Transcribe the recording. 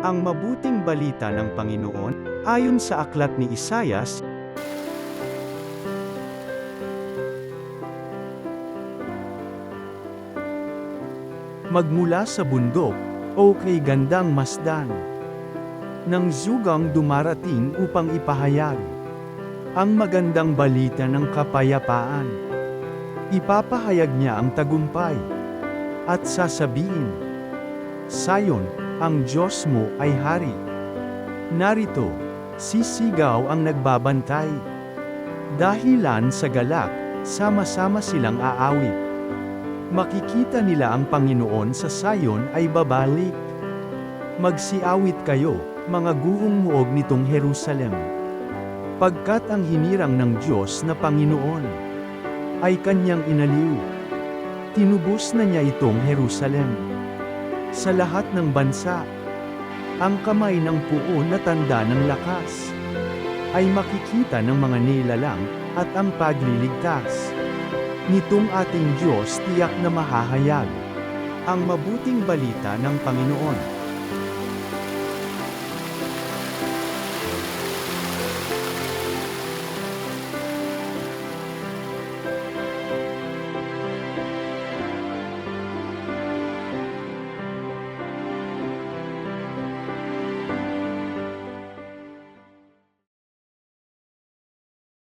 Ang mabuting balita ng Panginoon, ayon sa aklat ni Isayas, magmula sa bundok, o kay gandang masdan, ng zugang dumarating upang ipahayag ang magandang balita ng kapayapaan. Ipapahayag niya ang tagumpay, at sasabihin, Sayon, ang Diyos mo ay hari. Narito, sisigaw ang nagbabantay. Dahilan sa galak, sama-sama silang aawit. Makikita nila ang Panginoon sa Sayon ay babalik. Magsiawit kayo, mga guong muog nitong Jerusalem. Pagkat ang hinirang ng Diyos na Panginoon ay kanyang inaliw. Tinubos na niya itong Jerusalem. Sa lahat ng bansa, ang kamay ng puon na tanda ng lakas ay makikita ng mga nilalang at ang pagliligtas nitong ating Diyos tiyak na mahahayag ang mabuting balita ng Panginoon.